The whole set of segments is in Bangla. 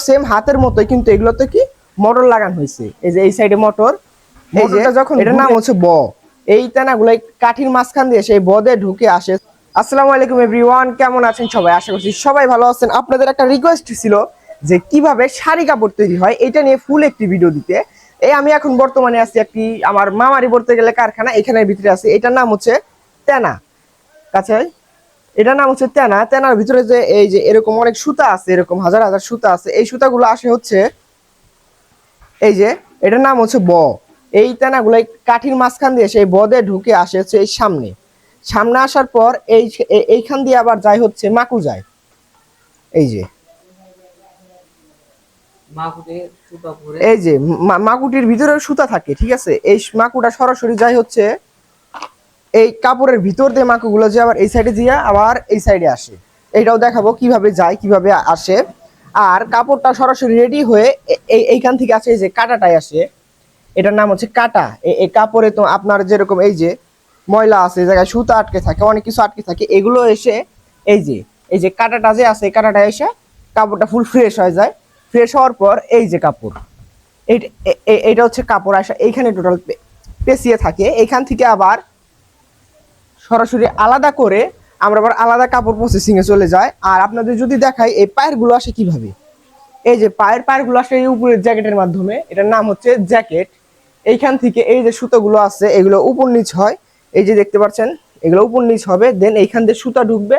সেম হাতের মতোই, কিন্তু এগুলোতে কি মোটর লাগানো হয়েছে। এই যে এই সাইডে মোটর, মোটরটা যখন এটার নাম হচ্ছে ব, এই তেনাগুলো কাঠির মাঝখান দিয়ে সেই বদে ঢুকে আসে। আসসালামু আলাইকুম এভরিওয়ান, কেমন আছেন সবাই? আশা করছি সবাই ভালো আছেন। আপনাদের একটা রিকোয়েস্ট ছিল যে কিভাবে শাড়ি কাপড় তৈরি হয় এটা নিয়ে ফুল একটি ভিডিও দিতে। এই আমি এখন বর্তমানে আছি একটি আমার মামারি বলতে গেলে কারখানা, এখানের ভিতরে আছি। এটার নাম হচ্ছে তেনা কাছে, এটার নাম হচ্ছে তেনা। তেনার ভিতরে যে এই যে এরকম অনেক সুতা আছে, এরকম হাজার হাজার সুতা আছে। এই সুতাগুলো আসে হচ্ছে এই যে এটার নাম হচ্ছে ব। এই তেনাগুলো কাঠির মাঝখান দিয়ে সেই বদে ঢুকে আসে হচ্ছে এই সামনে। সামনে আসার পর এইখান দিয়ে আবার যায় হচ্ছে মাকু যায়। এই যে এই যে মাকুটির ভিতরে সুতা থাকে, ঠিক আছে। এই মাকুটা সরাসরি যায় হচ্ছে এই কাপড়ের ভিতর দিয়ে মাকুগুলো যে আবার এই সাইডে দিয়ে আবার এই সাইডে আসে। এইটাও দেখাবো কিভাবে যায় কিভাবে আসে। আর কাপড়টা সরাসরি রেডি হয়ে এইখান থেকে আসে এই যে কাটাটাই আসে, এটার নাম হচ্ছে কাটা। এই কাপড়ে তো আপনার যেরকম এই যে ময়লা আছে, এই জায়গায় সুতা আটকে থাকে, অনেক কিছু আটকে থাকে, এগুলো এসে এই যে কাটাটা যে আছে, এই কাটাটা এসে কাপড়টা ফুল ফ্রেশ হয়ে যায়। ফ্রেশ হওয়ার পর এই যে কাপড়, এইটা হচ্ছে কাপড় আসা এইখানে টোটাল পেঁচিয়ে থাকে। এইখান থেকে আবার সরাসরি আলাদা করে আমরা আবার আলাদা কাপড় প্রসেসিং এ চলে যায়। আর আপনাদের যদি দেখাই এই পায়ের গুলো আসে কিভাবে, এই যে পায়ের গুলো আসে এই উপরের জ্যাকেটের মাধ্যমে, এটার নাম হচ্ছে জ্যাকেট। এইখান থেকে এই যে সুতাগুলো আছে এগুলো উপর নিচ হয়, এই যে দেখতে পাচ্ছেন এগুলো উপর নিচ হবে। দেন এইখান দিয়ে সুতা ঢুকবে,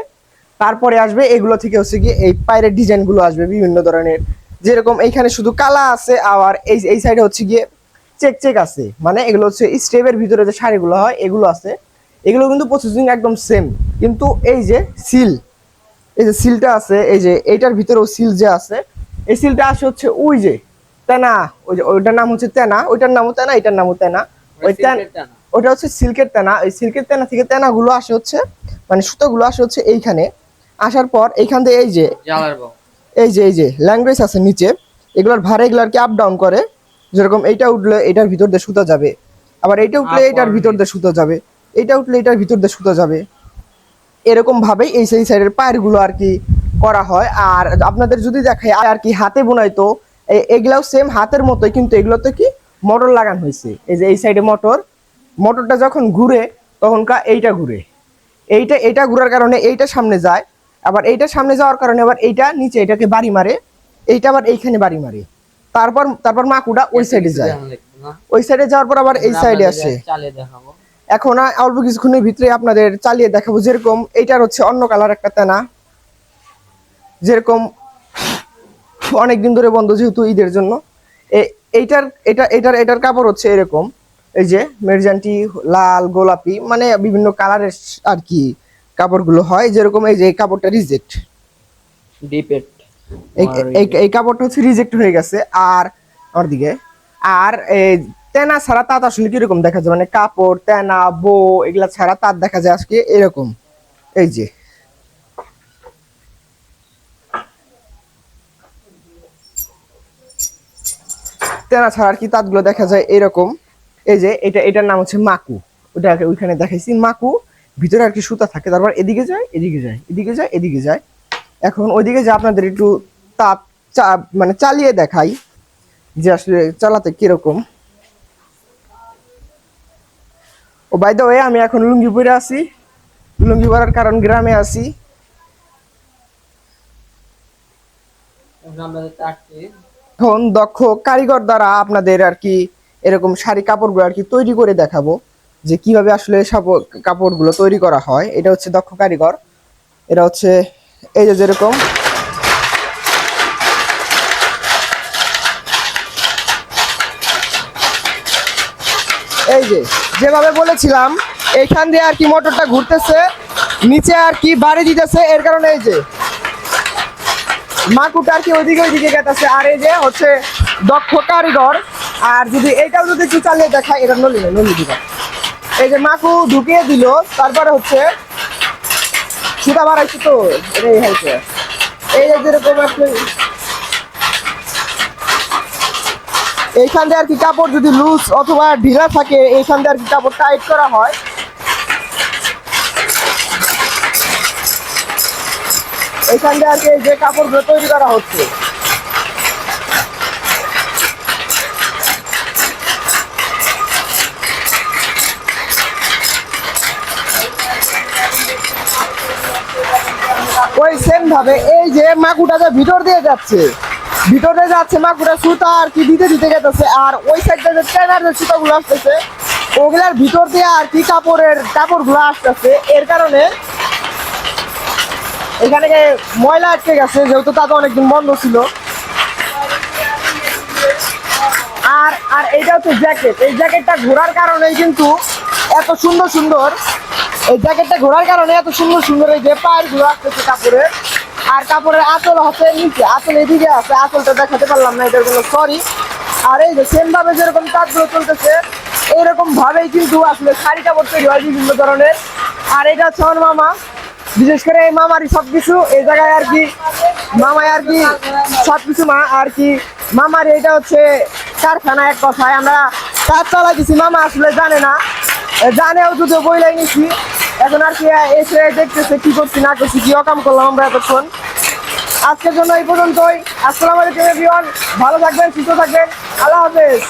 তারপরে আসবে এগুলো থেকে হচ্ছে কি এই পায়ের ডিজাইন গুলো আসবে বিভিন্ন ধরনের। যেরকম এইখানে শুধু কালা আছে, আবার এই সাইডে হচ্ছে গিয়ে চেক চেক আছে, মানে এগুলো হচ্ছে স্টেপের ভিতরে যে শাড়িগুলো হয় এগুলো আছে। এগুলো কিন্তু প্রসেসিং একদম সেম, কিন্তু এই যে সিল, এই যে সিলটা আছে, এই যে এইটার ভিতরেও সিল যে আছে, এই সিলটা আসে হচ্ছে ওই যে তেনা, ওই যে ওইটার নাম হচ্ছে তেনা, ওইটার নামও তেনা, এটার নামও তেনা। ওই ওটা হচ্ছে সিল্কের তেনা। ওই সিল্কের তেনা থেকে তেনা গুলো আসে হচ্ছে, মানে সুতোগুলো আসে হচ্ছে এইখানে। আসার পর এইখান থেকে এই যে ল্যাঙ্গুয়েজ আছে নিচে, এগুলোর ভাড়া এগুলার কি আপ ডাউন করে। যেরকম এইটা উঠলে এটার ভিতর দিয়ে সুতা যাবে, আবার এইটা উঠলে এটার ভিতর দিয়ে সুতা যাবে, এইটা উঠলে এটার ভিতর দিয়ে সুতা যাবে। এরকম ভাবেই এই সেই সাইডের পায়ের গুলো আর কি করা হয়। আর আপনাদের যদি দেখায় আর কি হাতে বোনাই, তো এগুলাও সেম হাতের মতোই, কিন্তু এগুলোতে কি মোটর লাগানো হয়েছে। এই যে এই সাইডে মোটর, মোটরটা যখন ঘুরে তখন এইটা ঘুরে, এইটা ঘুরার কারণে এইটা সামনে যায়, আবার এইটা সামনে যাওয়ার কারণে আবার এইটা নিচে এটাকে বাড়ি মারে, এইটা আবার এইখানে বাড়ি মারে। তারপর মাকুটা ওই সাইডে যায়, ওই সাইডে যাওয়ার পর আবার এই সাইডে আসে। এখন অল্প কিছুক্ষণের ভিতরে আপনাদের চালিয়ে দেখাবো। যেরকম এইটার হচ্ছে অন্য কালার একটা তেনা, যেরকম অনেকদিন ধরে বন্ধ যেহেতু ঈদের জন্য। এটার কাপড় হচ্ছে এরকম, এই যে মেরজানটি লাল গোলাপি, মানে বিভিন্ন কালারের আর কি কাপড়গুলো হয়। যেরকম এই যে এই কাপড়টা রিজেক্ট, এই কাপড়টা হচ্ছে রিজেক্ট হয়ে গেছে। আর আমার দিকে আর তেনা ছাড়া তাঁত আসলে কিরকম দেখা যায়, মানে কাপড় তেনা বো এগুলা ছাড়া তাঁত দেখা যায় আজকে এরকম। এই যে তেনা ছাড়া আর কি তাঁতগুলো দেখা যায় এরকম। এই যে এটার নাম হচ্ছে মাকু, ওটাকে ওইখানে দেখাইছি মাকু। ভিতরে আর কি সুতা থাকে, তারপর এদিকে যায় এদিকে যায় এদিকে যায় এদিকে যায়। এখন ওইদিকে যে আপনাদের একটু তাঁত মানে চালিয়ে দেখাই যে আসলে চালাতে কিরকম। ও বাই দ্য ওয়ে আমি এখন লুঙ্গি পরে আছি, লুঙ্গি পরার কারণ গ্রামে আছি। এখন দক্ষ কারিগর দ্বারা আপনাদের আর কি এরকম শাড়ি কাপড়গুলো আর কি তৈরি করে দেখাবো যে কিভাবে আসলে সব কাপড়গুলো তৈরি করা হয়। এটা হচ্ছে দক্ষ কারিগর, এটা হচ্ছে এই যে যেরকম এই যে যেভাবে বলেছিলাম এইখান দিয়ে আর কি মোটরটা ঘুরতেছে, নিচে আর কি বাড়ি দিতেছে, এর কারণে এই যে মাকুটা আর কি ওইদিকে গেতেছে। আর এই যে হচ্ছে দক্ষ কারিগর। আর যদি এইটাও যদি একটু চালিয়ে দেখায়, এটা নলি দিবা, এই যে মাকু ঢুকিয়ে দিল, তারপরে হচ্ছে সুতা বাড়াইছে, তো এটাই হয়েছে। এই যে যেরকম আপনি এইখান দিয়ে আর কি কাপড় যদি লুজ অথবা ঢিলা থাকে, এইখান দিয়ে আর কি কাপড় টাইট করা হয়। এইখান দিয়ে আর কি যে কাপড়গুলো তৈরি করা হচ্ছে, ভাবে এই যে মাকুটা যে ভিতর দিয়ে যাচ্ছে মাকুটা সুতা আর কি দিতে দিতে গেছে, আর ওই সাইডটা যে ট্রেনার যে সুতাগুলো আসতেছে ওগুলার ভিতর দিয়ে আর কি কাপড়গুলো আসতেছে। এর কারণে এখানে ময়লা আটকে গেছে, যেহেতু তা তো অনেকদিন বন্ধ ছিল। আর আর এইটা হচ্ছে জ্যাকেট। এই জ্যাকেটটা ঘোরার কারণেই কিন্তু এত সুন্দর সুন্দর এই জ্যাকেটটা ঘোরার কারণে এত সুন্দর সুন্দর এই যে পায়েরগুলো আসতেছে কাপড়ের। আর কাপড়ের আঁচল হচ্ছে নিচে, আঁচল এদিকে আছে, আঁচলটা দেখাতে পারলাম না, এটার জন্য সরি। আর এই যে সেম ভাবে যেরকম কাজগুলো চলতেছে এইরকম ভাবেই কিন্তু আসলে শাড়ি কাপড় তৈরি হয় বিভিন্ন ধরনের। আর এটা হচ্ছে আমার মামা, বিশেষ করে এই মামারই সবকিছু এই জায়গায় আর কি, মামাই আর কি সবকিছু মা আর কি মামার। এটা হচ্ছে কারখানা, এক কথায় আমরা কাজ চালাইতেছি, মামা আসলে জানে না, জানেও যদিও বইলাই নিছি। এখন আর কি এসে দেখতেছে কি করছি না করছি, কি অকাম করলাম আমরা এতক্ষণ। আজকের জন্য এই পর্যন্তই। আসসালামু আলাইকুম এভরিওয়ান, ভালো থাকবেন, সুস্থ থাকবেন, আল্লাহ হাফেজ।